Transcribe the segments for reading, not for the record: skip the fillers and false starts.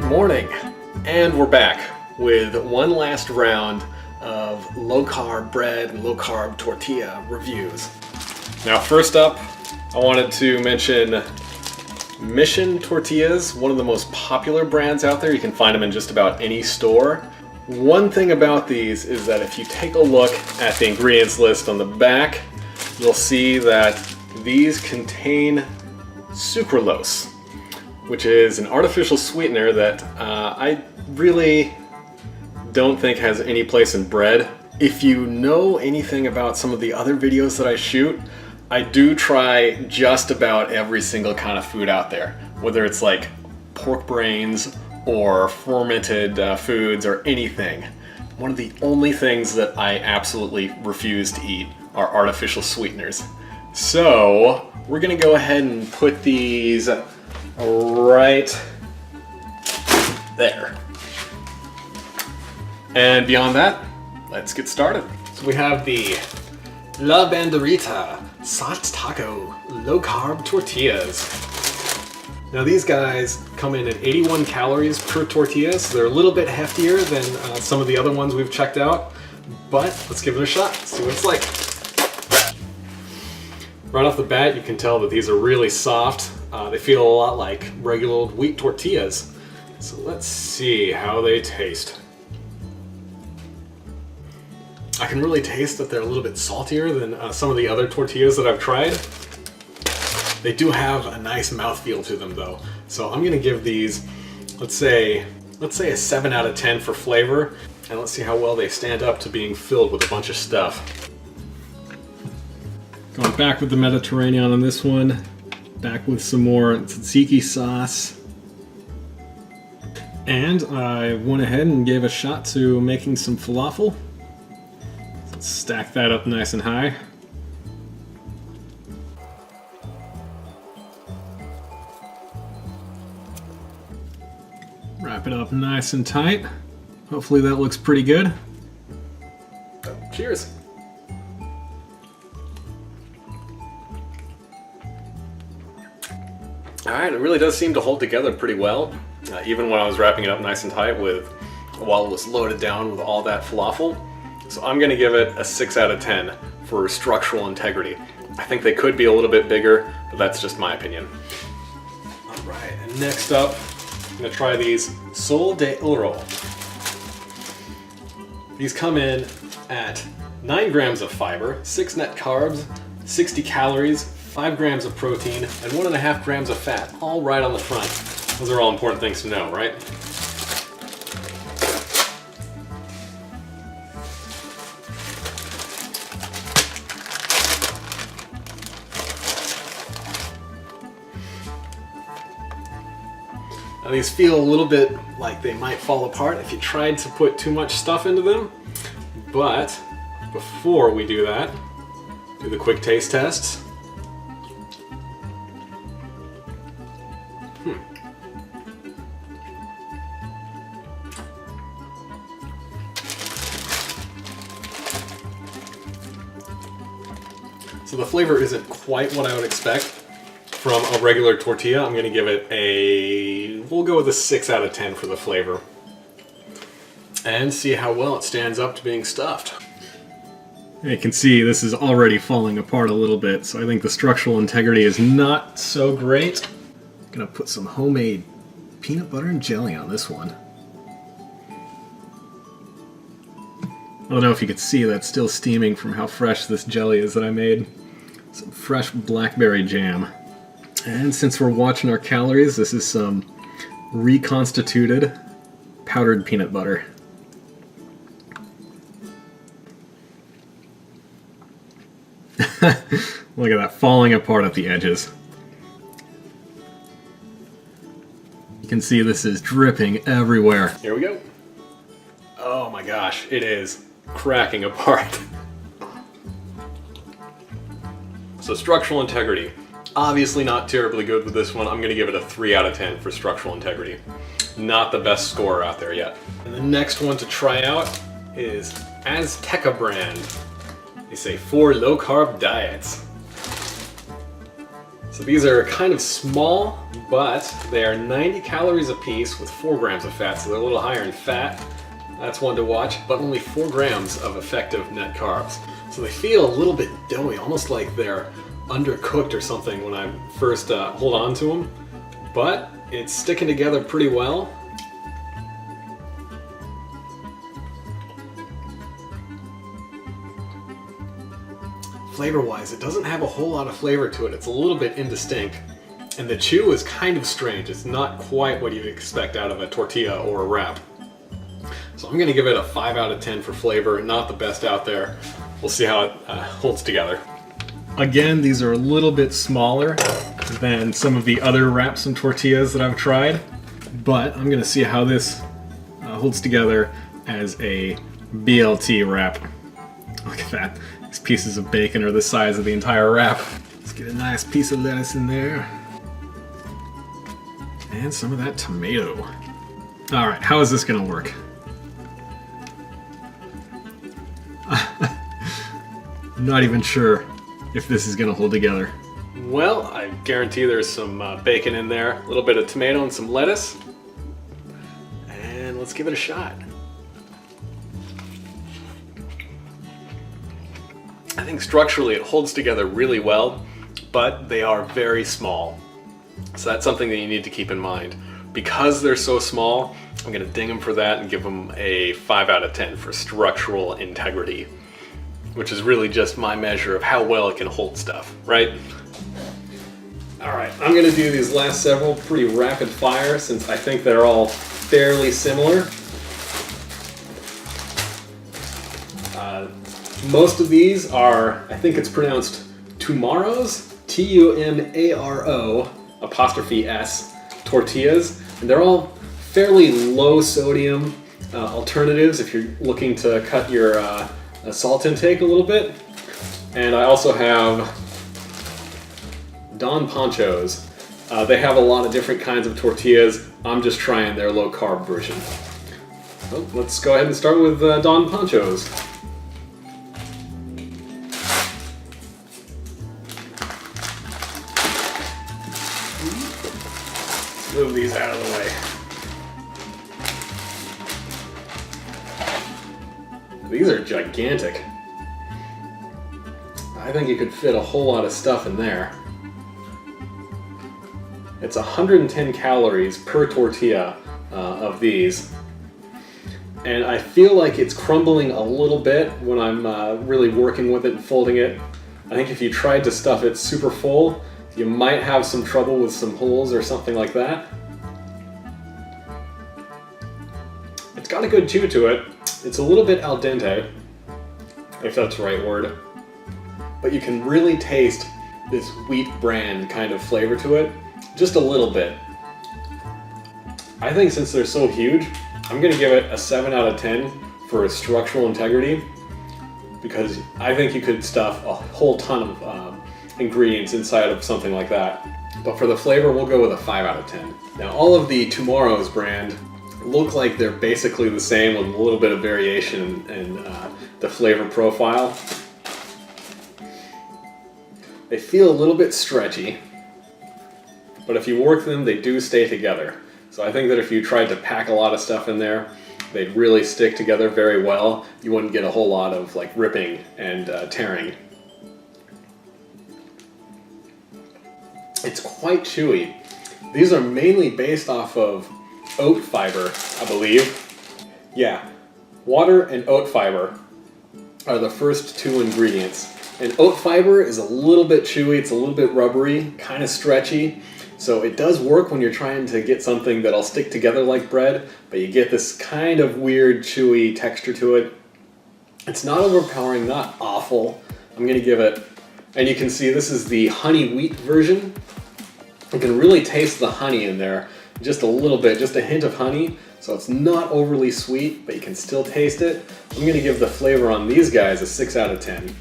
morning, and we're back with one last round of low-carb bread and low-carb tortilla reviews. Now first up, I wanted to mention Mission Tortillas, one of the most popular brands out there. You can find them in just about any store. One thing about these is that if you take a look at the ingredients list on the back, you'll see that these contain sucralose, which is an artificial sweetener that I really don't think has any place in bread. If you know anything about some of the other videos that I shoot, I do try just about every single kind of food out there, whether it's like pork brains or fermented foods or anything. One of the only things that I absolutely refuse to eat are artificial sweeteners. So we're gonna go ahead and put these right there. And beyond that, let's get started. So we have the La Banderita Salt Taco Low Carb Tortillas. Now these guys come in at 81 calories per tortilla, so they're a little bit heftier than some of the other ones we've checked out, but let's give it a shot, see what it's like. Right off the bat, you can tell that these are really soft. They feel a lot like regular old wheat tortillas. So let's see how they taste. I can really taste that they're a little bit saltier than some of the other tortillas that I've tried. They do have a nice mouthfeel to them though. So I'm gonna give these, let's say a 7 out of 10 for flavor. And let's see how well they stand up to being filled with a bunch of stuff. Going back with the Mediterranean on this one. Back with some more tzatziki sauce. And I went ahead and gave a shot to making some falafel. Let's stack that up nice and high. Wrap it up nice and tight. Hopefully that looks pretty good. Cheers. Alright, it really does seem to hold together pretty well. Even when I was wrapping it up nice and tight while it was loaded down with all that falafel. So I'm going to give it a 6 out of 10 for structural integrity. I think they could be a little bit bigger, but that's just my opinion. Alright, and next up, I'm going to try these Sol de Oro. These come in at 9 grams of fiber, 6 net carbs, 60 calories, 5 grams of protein, and 1.5 grams of fat, all right on the front. Those are all important things to know, right? Now these feel a little bit like they might fall apart if you tried to put too much stuff into them, but before we do that, do the quick taste tests. So the flavor isn't quite what I would expect from a regular tortilla. I'm gonna give it we'll go with a 6 out of 10 for the flavor. And see how well it stands up to being stuffed. You can see this is already falling apart a little bit, so I think the structural integrity is not so great. I'm gonna put some homemade peanut butter and jelly on this one. I don't know if you could see, that's still steaming from how fresh this jelly is that I made. Some fresh blackberry jam. And since we're watching our calories, this is some reconstituted powdered peanut butter. Look at that, falling apart at the edges. You can see this is dripping everywhere. Here we go. Oh my gosh, it is cracking apart. So structural integrity. Obviously not terribly good with this one. I'm going to give it a 3 out of 10 for structural integrity. Not the best score out there yet. And the next one to try out is Azteca brand. They say 4 low-carb diets. So these are kind of small, but they are 90 calories a piece with 4 grams of fat, so they're a little higher in fat. That's one to watch, but only 4 grams of effective net carbs. So they feel a little bit doughy, almost like they're undercooked or something when I first hold on to them, but it's sticking together pretty well. Flavor-wise, it doesn't have a whole lot of flavor to it. It's a little bit indistinct, and the chew is kind of strange. It's not quite what you'd expect out of a tortilla or a wrap. So I'm gonna give it a 5 out of 10 for flavor, not the best out there. We'll see how it holds together. Again, these are a little bit smaller than some of the other wraps and tortillas that I've tried, but I'm gonna see how this holds together as a BLT wrap. Look at that. These pieces of bacon are the size of the entire wrap. Let's get a nice piece of lettuce in there. And some of that tomato. All right, how is this gonna work? I'm not even sure if this is gonna hold together. Well, I guarantee there's some bacon in there, a little bit of tomato and some lettuce. And let's give it a shot. I think structurally it holds together really well, but they are very small. So that's something that you need to keep in mind. Because they're so small, I'm gonna ding them for that and give them a 5 out of 10 for structural integrity, which is really just my measure of how well it can hold stuff, right? All right, I'm gonna do these last several pretty rapid fire since I think they're all fairly similar. Most of these are, I think it's pronounced Tumaro, T-U-M-A-R-O, apostrophe S, tortillas. And they're all fairly low sodium alternatives if you're looking to cut your salt intake a little bit. And I also have Don Pancho's. They have a lot of different kinds of tortillas. I'm just trying their low carb version. So let's go ahead and start with Don Pancho's. Move these out of the way. These are gigantic. I think you could fit a whole lot of stuff in there. It's 110 calories per tortilla of these. And I feel like it's crumbling a little bit when I'm really working with it and folding it. I think if you tried to stuff it super full, you might have some trouble with some holes or something like that. It's got a good chew to it. It's a little bit al dente, if that's the right word. But you can really taste this wheat bran kind of flavor to it, just a little bit. I think since they're so huge, I'm gonna give it a 7 out of 10 for structural integrity, because I think you could stuff a whole ton of ingredients inside of something like that. But for the flavor, we'll go with a 5 out of 10. Now, all of the Tumaro's brand look like they're basically the same with a little bit of variation in the flavor profile. They feel a little bit stretchy, but if you work them, they do stay together. So I think that if you tried to pack a lot of stuff in there, they'd really stick together very well. You wouldn't get a whole lot of like ripping and tearing. It's quite chewy. These are mainly based off of oat fiber, I believe. Yeah, water and oat fiber are the first two ingredients. And oat fiber is a little bit chewy, it's a little bit rubbery, kind of stretchy. So it does work when you're trying to get something that'll stick together like bread, but you get this kind of weird chewy texture to it. It's not overpowering, not awful. I'm gonna give it, and you can see this is the honey wheat version. You can really taste the honey in there, just a little bit, just a hint of honey. So it's not overly sweet, but you can still taste it. I'm gonna give the flavor on these guys a 6 out of 10.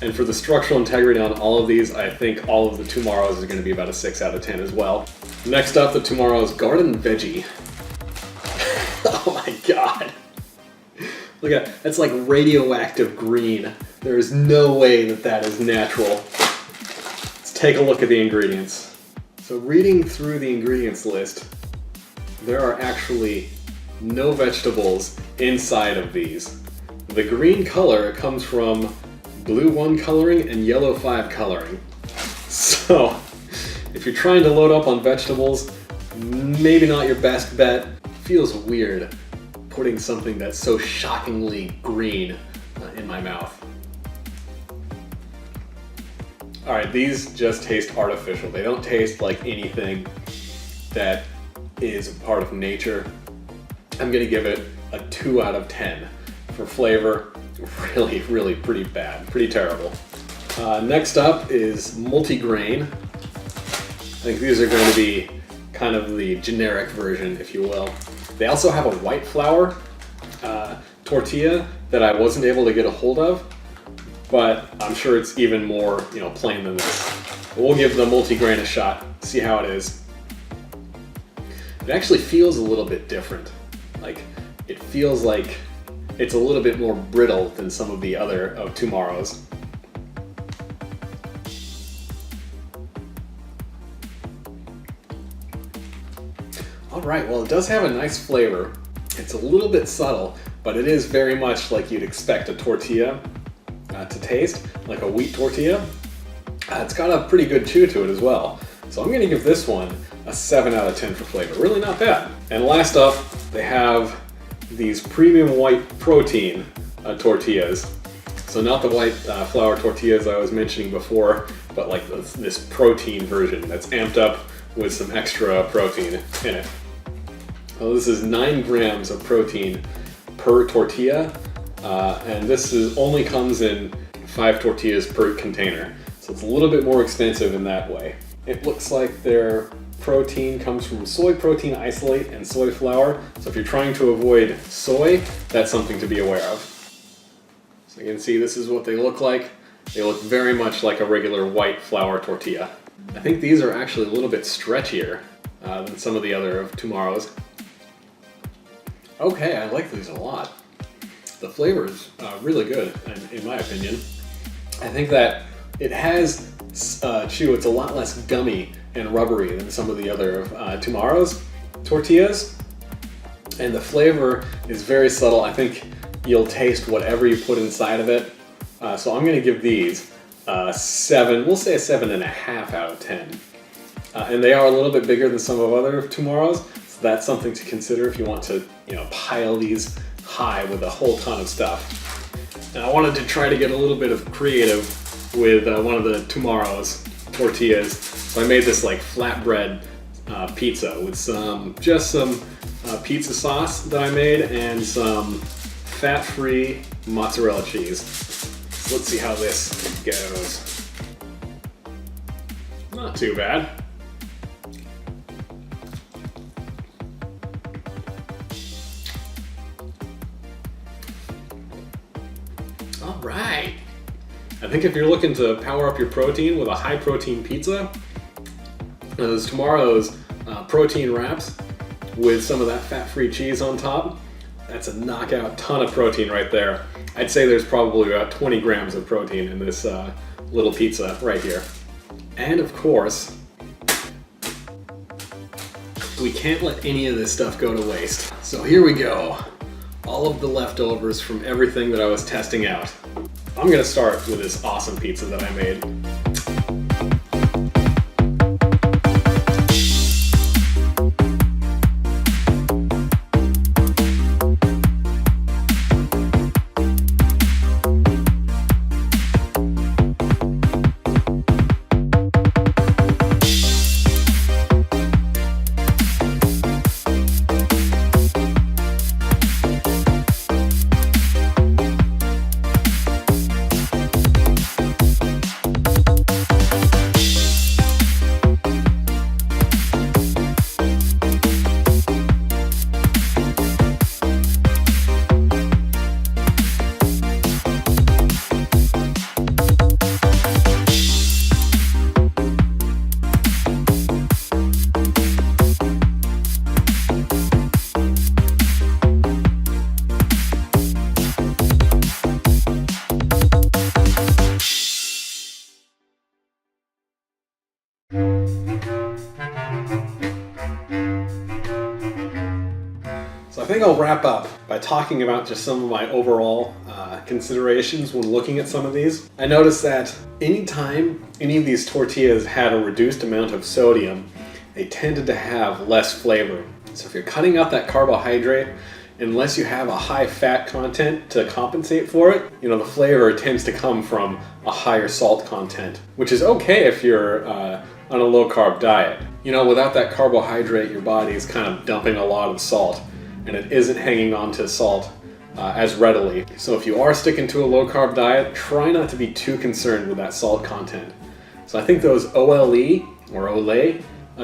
And for the structural integrity on all of these, I think all of the Tumaro's is gonna be about a 6 out of 10 as well. Next up, the Tumaro's Garden Veggie. Oh my God. Look at that, that's like radioactive green. There is no way that that is natural. take a look at the ingredients. So reading through the ingredients list, there are actually no vegetables inside of these. The green color comes from blue 1 coloring and yellow 5 coloring. So if you're trying to load up on vegetables, maybe not your best bet. Feels weird putting something that's so shockingly green in my mouth. Alright, these just taste artificial. They don't taste like anything that is a part of nature. I'm gonna give it a 2 out of 10. For flavor, really pretty bad, pretty terrible. Next up is multigrain. I think these are going to be kind of the generic version, if you will. They also have a white flour tortilla that I wasn't able to get a hold of, but I'm sure it's even more, plain than this. We'll give the multigrain a shot, see how it is. It actually feels a little bit different. It feels like it's a little bit more brittle than some of the other of tomorrow's. Alright, well, it does have a nice flavor. It's a little bit subtle, but it is very much like you'd expect a tortilla to taste, like a wheat tortilla. It's got a pretty good chew to it as well. So I'm going to give this one a 7 out of 10 for flavor. Really not bad. And last up, they have these premium white protein tortillas. So not the white flour tortillas I was mentioning before, but like this protein version that's amped up with some extra protein in it. Well, this is 9 grams of protein per tortilla, and this only comes in 5 tortillas per container. So it's a little bit more expensive in that way. It looks like their protein comes from soy protein isolate and soy flour. So if you're trying to avoid soy, that's something to be aware of. So you can see this is what they look like. They look very much like a regular white flour tortilla. I think these are actually a little bit stretchier than some of the other of tomorrow's. Okay, I like these a lot. The flavor is really good, in my opinion. I think that it has chew. It's a lot less gummy and rubbery than some of the other of tomorrow's tortillas. And the flavor is very subtle. I think you'll taste whatever you put inside of it. So I'm gonna give these 7, we'll say a 7.5 out of 10. And they are a little bit bigger than some of other tomorrow's, so that's something to consider if you want to, pile these high with a whole ton of stuff. And I wanted to try to get a little bit of creative with one of the tomorrow's tortillas. So I made this like flatbread pizza with some pizza sauce that I made and some fat-free mozzarella cheese. So let's see how this goes. Not too bad. All right. I think if you're looking to power up your protein with a high protein pizza, there's tomorrow's protein wraps with some of that fat-free cheese on top. That's a knockout ton of protein right there. I'd say there's probably about 20 grams of protein in this little pizza right here. And of course, we can't let any of this stuff go to waste. So here we go. All of the leftovers from everything that I was testing out. I'm gonna start with this awesome pizza that I made. So I think I'll wrap up by talking about just some of my overall considerations when looking at some of these. I noticed that anytime any of these tortillas had a reduced amount of sodium, they tended to have less flavor. So if you're cutting out that carbohydrate, unless you have a high fat content to compensate for it, the flavor tends to come from a higher salt content, which is okay if you're on a low carb diet. Without that carbohydrate, your body is kind of dumping a lot of salt, and it isn't hanging on to salt as readily. So if you are sticking to a low carb diet, try not to be too concerned with that salt content. So I think those OLE or Olé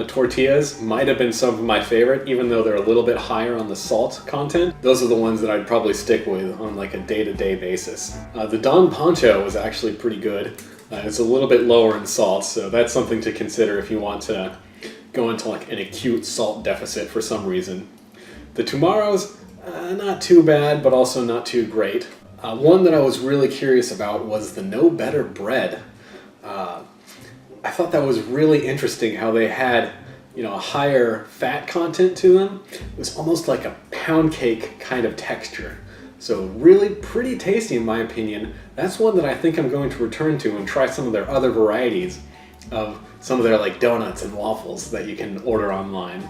tortillas might have been some of my favorite, even though they're a little bit higher on the salt content. Those are the ones that I'd probably stick with on like a day-to-day basis. The Don Pancho was actually pretty good. It's a little bit lower in salt, so that's something to consider if you want to go into like an acute salt deficit for some reason. The Tomorrows, not too bad, but also not too great. One that I was really curious about was the No Better bread. I thought that was really interesting how they had, a higher fat content to them. It was almost like a pound cake kind of texture. So really pretty tasty in my opinion. That's one that I think I'm going to return to and try some of their other varieties of some of their like donuts and waffles that you can order online.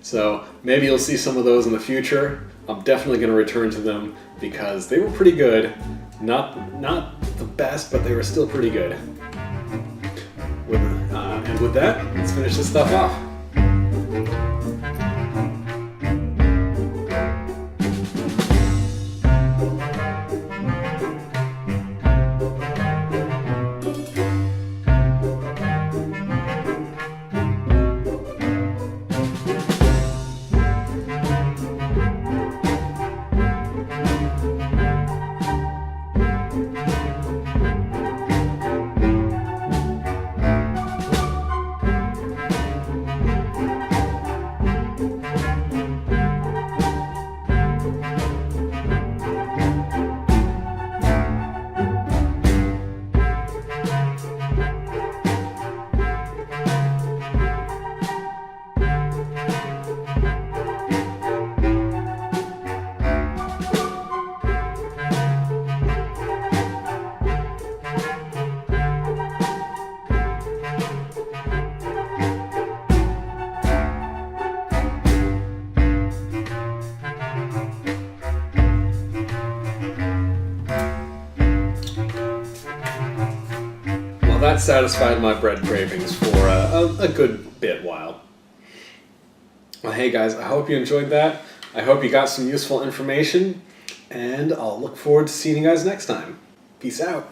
So maybe you'll see some of those in the future. I'm definitely going to return to them because they were pretty good. Not the best, but they were still pretty good. And with that, let's finish this stuff off. That satisfied my bread cravings for a good bit while. Well, hey guys, I hope you enjoyed that. I hope you got some useful information, and I'll look forward to seeing you guys next time. Peace out.